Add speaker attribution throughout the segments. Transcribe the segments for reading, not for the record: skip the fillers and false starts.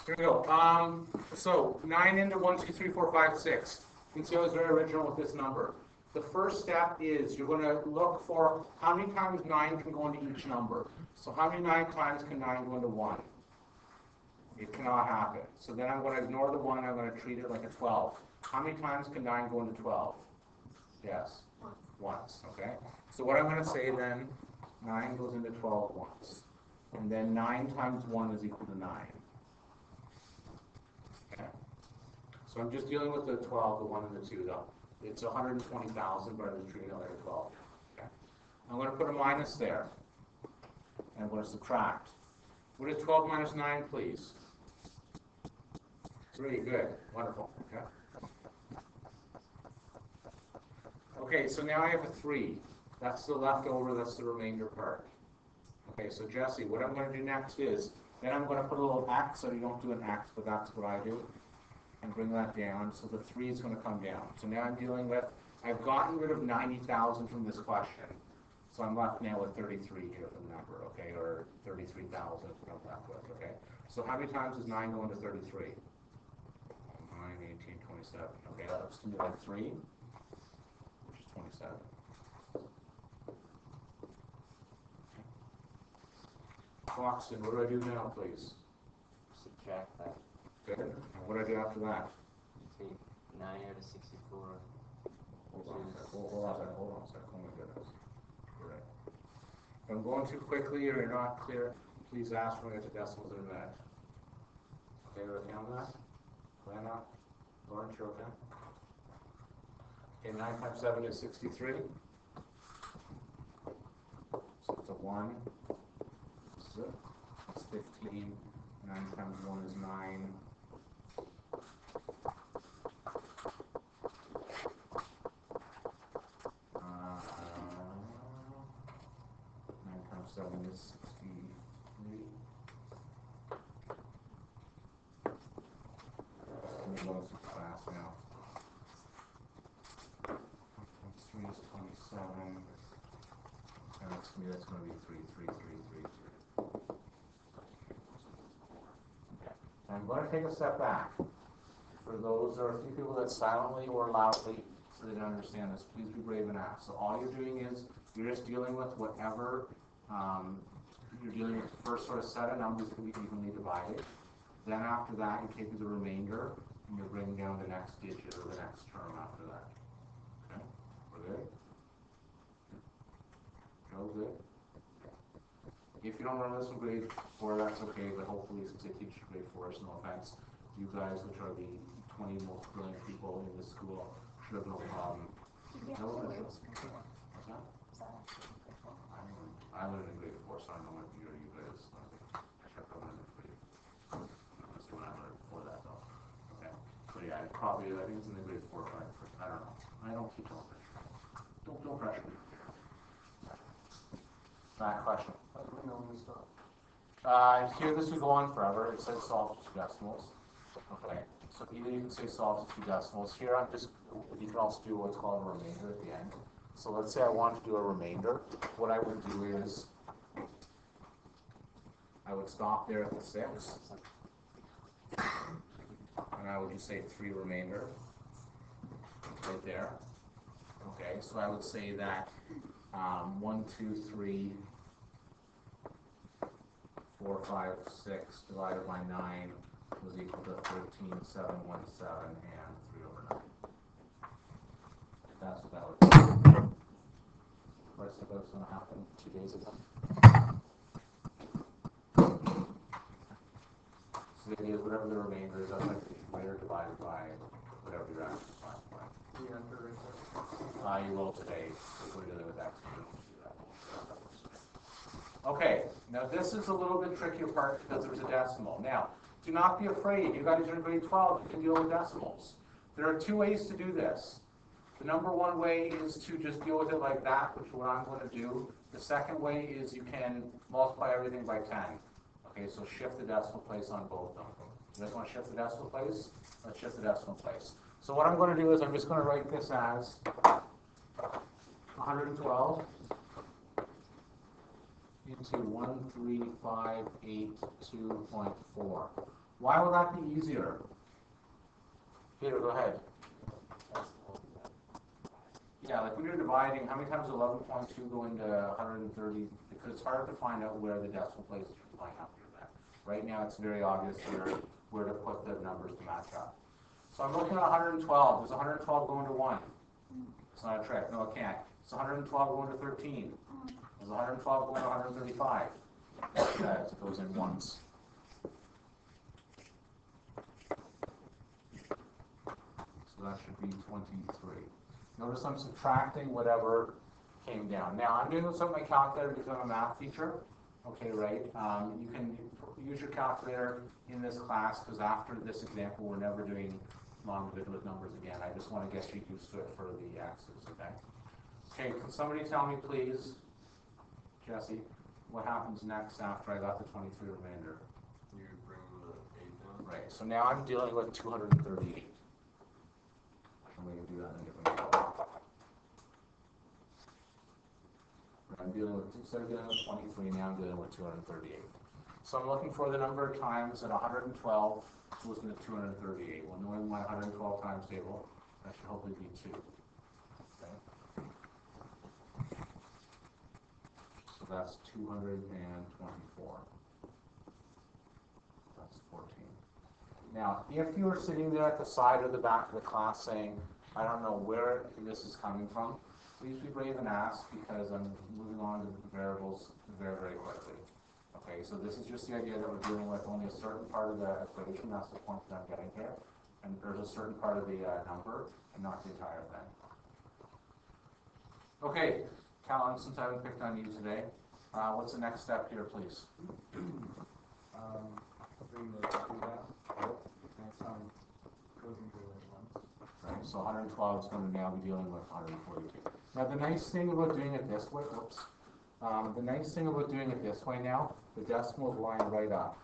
Speaker 1: Here we go. So 9 into 1, 2, 3, 4, 5, 6. You can see I was very original with this number. The first step is you're going to look for how many times 9 can go into each number. So how many 9 times can 9 go into 1? It cannot happen. So then I'm going to ignore the 1. I'm going to treat it like a 12. How many times can 9 go into 12? Yes, once. Okay. So what I'm going to say then, 9 goes into 12 once. And then 9 times 1 is equal to 9. Okay. So I'm just dealing with the 12, the 1, and the 2, though. It's 120,000, but I'm treating it like a 12. Okay. I'm going to put a minus there. And I'm going to subtract. What is 12 minus 9, please? 3. Good. Wonderful. Okay. Okay, so now I have a 3. That's the leftover, that's the remainder part. Okay, so Jesse, what I'm going to do next is, then I'm going to put a little x, so you don't do an x, but that's what I do, and bring that down, so the 3 is going to come down. So now I'm dealing with, I've gotten rid of 90,000 from this question, so I'm left now with 33 here for the number, okay, or 33,000 I'm left with, okay. So how many times does 9 go into 33? 9, 18, 27, okay, that looks to me like 3, which is 27. Watson, what do I do now, please?
Speaker 2: Subtract that.
Speaker 1: Good. And what do I do after that?
Speaker 2: Take 9 out of 64.
Speaker 1: Hold on a sec. Hold on a sec. Oh my goodness. Right. If I'm going too quickly or you're not clear, please ask when I get to decimals in a minute. Okay, we're okay on that? Lana? Lawrence, you're okay? Okay, 9 times 7 is 63. So it's a 1. It's 15. 9 times 1 is 9. 9 times 7 is 63. Let me go to class now. 9 times 3 is 27. And that's going to be 3, 3, 3, 3, 3. I'm going to take a step back. For those, there are a few people that silently or loudly, so they don't understand this, please be brave and ask. So all you're doing is, you're just dealing with whatever, you're dealing with the first sort of set of numbers that we evenly divided. Then after that, you're taking the remainder, and you're bringing down the next digit or the next term after that. Okay? We're good? Joe, good? If you don't remember this from grade 4, that's okay, but hopefully since I teach grade 4, so no offense, you guys, which are the 20 most brilliant people in this school, should have no problem. No, what's that? I learned in grade 4, so I don't know what year you guys check on in grade 4. That's when I learned before that, though. Okay. But yeah, probably, I think it's in the grade 4 or 5. I don't know. I don't keep on pressure. Don't pressure me. That question. Here this would go on forever. It says solve to 2 decimals. Okay. So either you can say solve to 2 decimals. Here I'm just, you can also do what's called a remainder at the end. So let's say I want to do a remainder. What I would do is, I would stop there at the 6. And I would just say 3 remainder. Right there. Okay, so I would say that 1, 2, 3, 4, 5, 6 divided by 9 was equal to 13, 7, 1, 7, and 3 over 9. That's what that would be. What I said that was going to happen 2 days ago. So the idea is whatever the remainder is, that's like the numerator divided by whatever your answer is by. You will today if we're dealing with X. Okay, now this is a little bit trickier part because there's a decimal. Now, do not be afraid. You guys are in grade 12. You can deal with decimals. There are 2 ways to do this. The number 1 way is to just deal with it like that, which is what I'm going to do. The second way is you can multiply everything by 10. Okay, so shift the decimal place on both of them. You guys want to shift the decimal place? Let's shift the decimal place. So what I'm going to do is I'm just going to write this as 112 into 1358.2.4. Why will that be easier? Peter, go ahead. Yeah, like when you're dividing, how many times 11.2 go into 130? Because it's hard to find out where the decimal places are line up here then. Right now, it's very obvious where to put the numbers to match up. So I'm looking at 112. Does 112 go into 1? It's not a trick. No, it can't. Does 112 go into 13? Does 112 go into 135? It goes in once. So that should be 23. Notice I'm subtracting whatever came down. Now, I'm doing this on my calculator because I'm a math teacher. Okay, right? You can use your calculator in this class because after this example, we're never doing long division with numbers again. I just want to get you used to it for the x's, okay? Okay, can somebody tell me, please, Jesse, what happens next after I got the 23 remainder?
Speaker 2: You bring the 8 down.
Speaker 1: Right, so now I'm dealing with 238. I'm going to do that in a different color. I'm dealing with, instead of dealing with 23, now I'm dealing with 238. So I'm looking for the number of times that 112 goes into 238. Well, knowing my 112 times table, that should hopefully be 2. Okay. So that's 224. That's 14. Now, if you were sitting there at the side or the back of the class saying, I don't know where this is coming from, please be brave and ask because I'm moving on to the variables very, very quickly. Okay, so this is just the idea that we're dealing with only a certain part of the equation. That's the point that I'm getting here. And there's a certain part of the number and not the entire thing. Okay, Callan, since I haven't picked on you today, what's the next step here, please?
Speaker 3: Bring the 2 down. Next time goes into it once.
Speaker 1: Right, so 112 is going to now be dealing with 142. Now the nice thing about doing it this way, the nice thing about doing it this way now, the decimals line right up.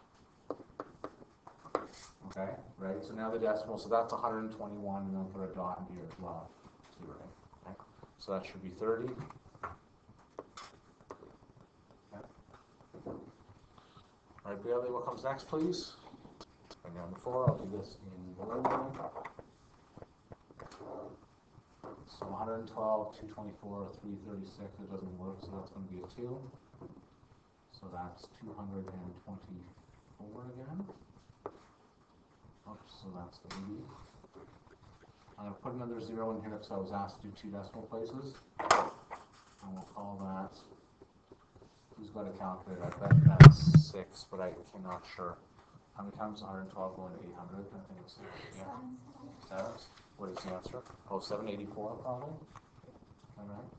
Speaker 1: Okay, right, so now the decimal, so that's 121, and then put a dot in here as well, too, right? Okay. So that should be 30. Okay. All right, Bailey, what comes next, please? Bring down the 4, I'll do this in below one. So 112, 224, 336, it doesn't work, so that's going to be a 2. So that's 224 again. Oops, so that's 80. I'm going to put another 0 in here because I was asked to do 2 decimal places. And we'll call that, who's got a calculator? I bet that's 6, but I cannot sure. How many times 112 going to 800? I think it's 7. Yeah. 7. What is the answer? Oh, 784 probably. All right.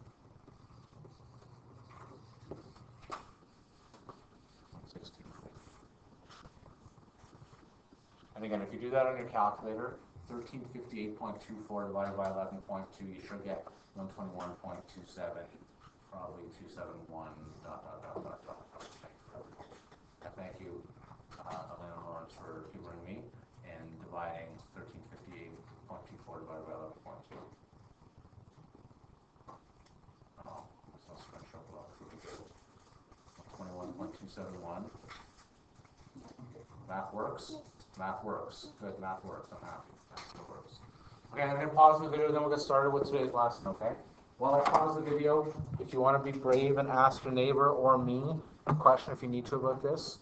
Speaker 1: And again, if you do that on your calculator, 1358.24 divided by 11.2, you should get 121.27, probably 271. Thank you, Elena Lawrence, for humoring me and dividing 1358.24 divided by 11.2. Oh, so it's going to show up. 21.271. Math works. Math works. Good, math works. I'm happy. Math works. Okay, I'm going to pause the video, then we'll get started with today's lesson, okay? While I pause the video, if you want to be brave and ask your neighbor or me a question if you need to about this,